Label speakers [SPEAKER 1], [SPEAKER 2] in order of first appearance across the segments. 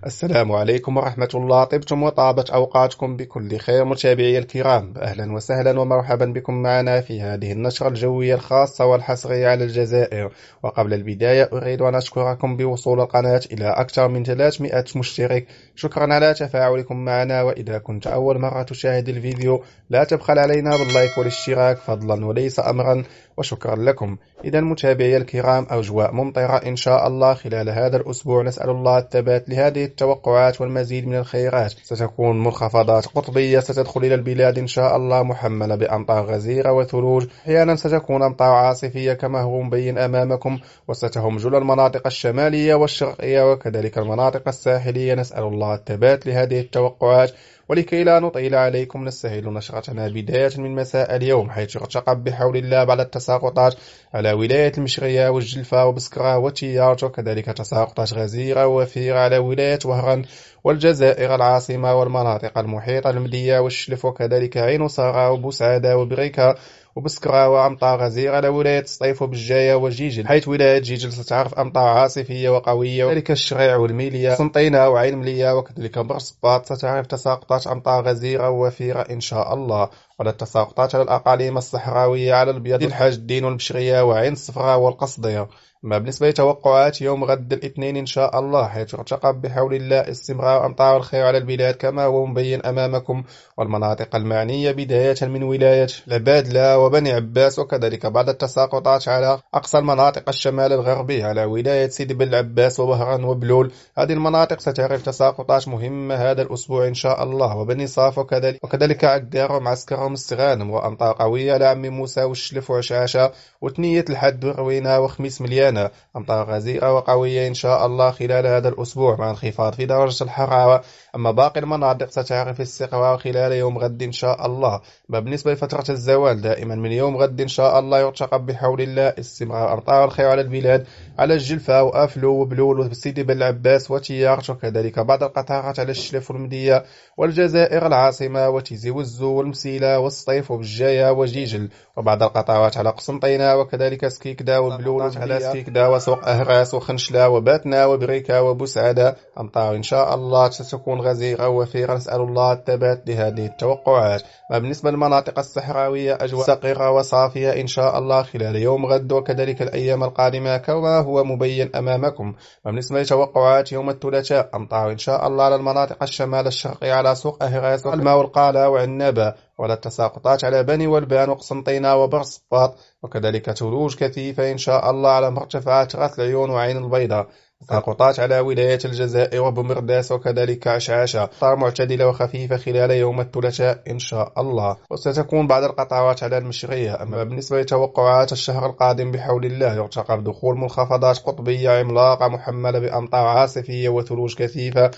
[SPEAKER 1] السلام عليكم ورحمة الله. طبتم وطابت أوقاتكم بكل خير متابعي الكرام، أهلا وسهلا ومرحبا بكم معنا في هذه النشرة الجوية الخاصة والحصرية على الجزائر. وقبل البداية أريد أن أشكركم بوصول القناة إلى أكثر من 300 مشترك. شكرا على تفاعلكم معنا، وإذا كنت أول مرة تشاهد الفيديو لا تبخل علينا باللايك والاشتراك فضلا وليس أمرا، وشكرا لكم. إذا متابعي الكرام، أجواء ممطرة إن شاء الله خلال هذا الأسبوع، نسأل الله الثبات لهذه التوقعات والمزيد من الخيرات. ستكون منخفضات قطبية ستدخل إلى البلاد إن شاء الله محملة بأمطار غزيرة وثلوج، أحيانا ستكون أمطار عاصفية كما هو مبين أمامكم، وستهم جل المناطق الشمالية والشرقية وكذلك المناطق الساحلية. نسأل الله الثبات لهذه التوقعات. ولكي لا نطيل عليكم نستهل نشرتنا بداية من مساء اليوم، حيث ارتقب بحول الله بعد التساقطات على ولاية المشرية والجلفة وبسكرة وتيارت، وكذلك تساقطات غزيرة ووفيرة على ولاية وهران والجزائر العاصمة والمناطق المحيطة المدية والشلف، وكذلك عين صغرى وبوسعادة وبريكة وبسكرة، وأمطار غزيرة على ولاية سطيف وبجاية وجيجل، حيث ولاية جيجل ستعرف أمطار عاصفية وقوية، وكذلك الشريع والميلية سنطينة وعين ملية، وكذلك برصباط ستعرف تساقطات أمطار غزيرة ووفيرة إن شاء الله. ولا التساقطات على الأقاليم الصحراوية على البيض الحاج الدين والمشرية وعين الصفراء والقصدية. أما بالنسبة لتوقعات يوم غد الاثنين إن شاء الله، حيث ارتقب بحول الله استمرار أمطار الخير على البلاد كما هو مبين أمامكم، والمناطق المعنية بداية من ولاية العبادلة وبني عباس، وكذلك بعض التساقطات على أقصى المناطق الشمال الغربي على ولاية سيدي بن العباس وبهران وبلول. هذه المناطق ستعرف تساقطات مهمة هذا الأسبوع إن شاء الله، وبني صاف وكذلك عقار ومعسكر ومستغانم، وأمطار قوية على عمي موسى والشلف وعشاشة وتنية الحد وروينة وخميس مليانة. أمطار غزيرة وقوية إن شاء الله خلال هذا الأسبوع مع انخفاض في درجة الحرارة. أما باقي المناطق ستعرف استقرار خلال يوم غد إن شاء الله. بالنسبة لفترة الزوال، دائما من يوم غد إن شاء الله يرتقب بحول الله استمرار أمطار الخير على البلاد على الجلفة وأفلو وبلول وسيدي بن العباس وتيارت، وكذلك بعض القطارات على الشلف والمدية والجزائر العاصمة وتيزي والزو والمسيلة والسطيف وبجاية وجيجل، وبعض القطارات على قسنطينة وكذلك سكيكدا وبلول على سكيكدا وسوق أهراس وخنشلة وباتنا وبريكة وبوسعادة. أمطار إن شاء الله ستكون غزيرة ووفيرة، نسأل الله الثبات لهذه التوقعات. ما بالنسبة للمناطق الصحراوية، أجواء مستقرة وصافية إن شاء الله خلال يوم غد وكذلك الأيام القادمة كما هو مبين أمامكم. ما بالنسبة لتوقعات يوم الثلاثاء، أمطار إن شاء الله على المناطق الشمال الشرقي على سوق أهراس والماء والقالة وعنابة، ولا التساقطات على بني والبان وقسنطينة وبرصباط، وكذلك ثلوج كثيفة إن شاء الله على مرتفعات غاث العيون وعين البيضاء. تساقطات على ولاية الجزائر وبومرداس وكذلك عشعاشة، أمطار معتدلة وخفيفة خلال يوم الثلاثاء إن شاء الله، وستكون بعض القطارات على المشرية. أما بالنسبة لتوقعات الشهر القادم بحول الله، يرتقب دخول منخفضات قطبية عملاقة محملة بأمطار عاصفية وثلوج كثيفة،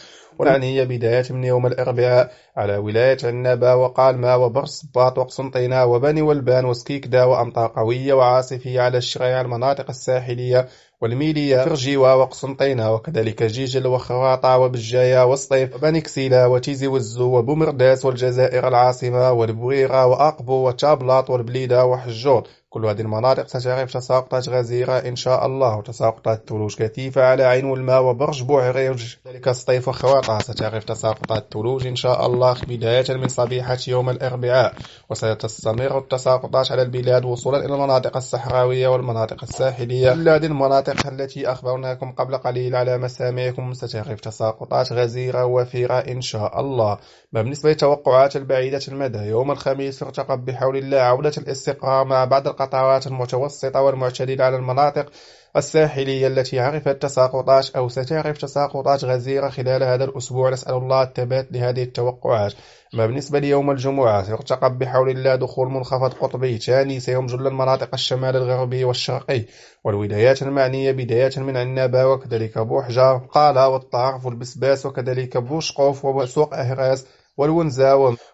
[SPEAKER 1] هي بداية من يوم الأربعاء على ولاية عنابة وقالما وبرصباط وقسنطينة وبني والبان وسكيكدا، وأمطار قوية وعاصفية على الشريعة المناطق الساحلية والميلية فرجيوة وقسنطينة وكذلك جيجل وخواطع وبجاية وسطيف وبني كسيلة وتيزي والزو وبومرداس والجزائر العاصمة والبويرة وأقبو وتابلاط والبليدة وحجور. كل هذه المناطق ستعرف تساقطات غزيرة إن شاء الله، وتساقطات ثلوج كثيفة على عين والماء وبرج بوعريج كذلك سطيف وخواطع. ستعرف تساقطات ثلوج إن شاء الله بداية من صبيحة يوم الأربعاء، وستستمر التساقطات على البلاد وصولا إلى المناطق الصحراوية والمناطق الساحلية. كل هذه المناطق التي أخبرناكم قبل قليل على مسامعكم ستعرف تساقطات غزيرة وفيرة إن شاء الله. بالنسبة للتوقعات البعيدة المدى، يوم الخميس يرتقب بحول الله عودة الاستقرار مع بعض القطارات المتوسطة والمعتدلة على المناطق الساحلية التي عرفت تساقطات أو ستعرف تساقطات غزيرة خلال هذا الأسبوع. نسأل الله الثبات لهذه التوقعات. أما بالنسبة ليوم الجمعة، يرتقب بحول الله دخول منخفض قطبي ثاني سيمجل المناطق الشمال الغربي والشرقي والولايات المعنية بداية من عنابة وكذلك بوحجة قالة والطارف والبسباس وكذلك بوشقوف وسوق أهراس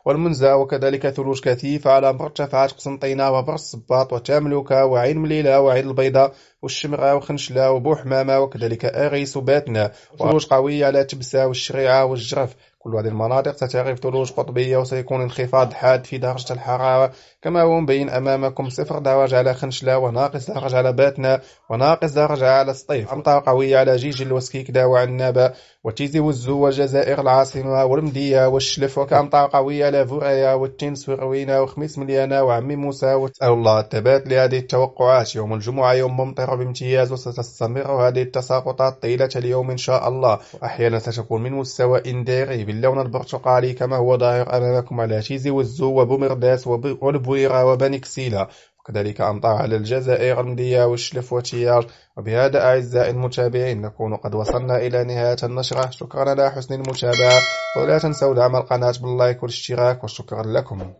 [SPEAKER 1] والمنزا وكذلك ثلوج كثيفة على مرتفعات قسنطينة وبرصباط وتاملوكا وعين مليلة وعين البيضاء والشمرة وخنشلة وبوحمامة وكذلك أغيس وباتنا، وثلوج قوية على تبسة والشريعة والجرف. كل هذه المناطق ستغيب ثلوج قطبية، وسيكون انخفاض حاد في درجة الحرارة كما هو مبين أمامكم: 0 درجة على خنشلة، وناقص درجة على باتنا، وناقص درجة على سطيف. أمطار قوية على جيجل وسكيكدا وعنابة وتيزي والزو والجزائر العاصمة والمدية والشلف، وكأمطار قوية على فوريا والتنس وروينة وخميس مليانة وعمي موسى. وتسأل الله الثبات لهذه التوقعات. يوم الجمعة يوم ممطر بامتياز، وستستمر هذه التساقطات طيلة اليوم إن شاء الله، وأحيانا ستكون من مستوى إنديري باللون البرتقالي كما هو ظاهر أمامكم على تيزي والزو وبومرداس والبويرة وبني كسيلة، وكذلك أمطار على الجزائر المدية والشلف وتياج. وبهذا أعزائي المتابعين نكون قد وصلنا إلى نهاية النشرة. شكرا على حسن المتابعة، ولا تنسوا دعم القناة باللايك والاشتراك، وشكرا لكم.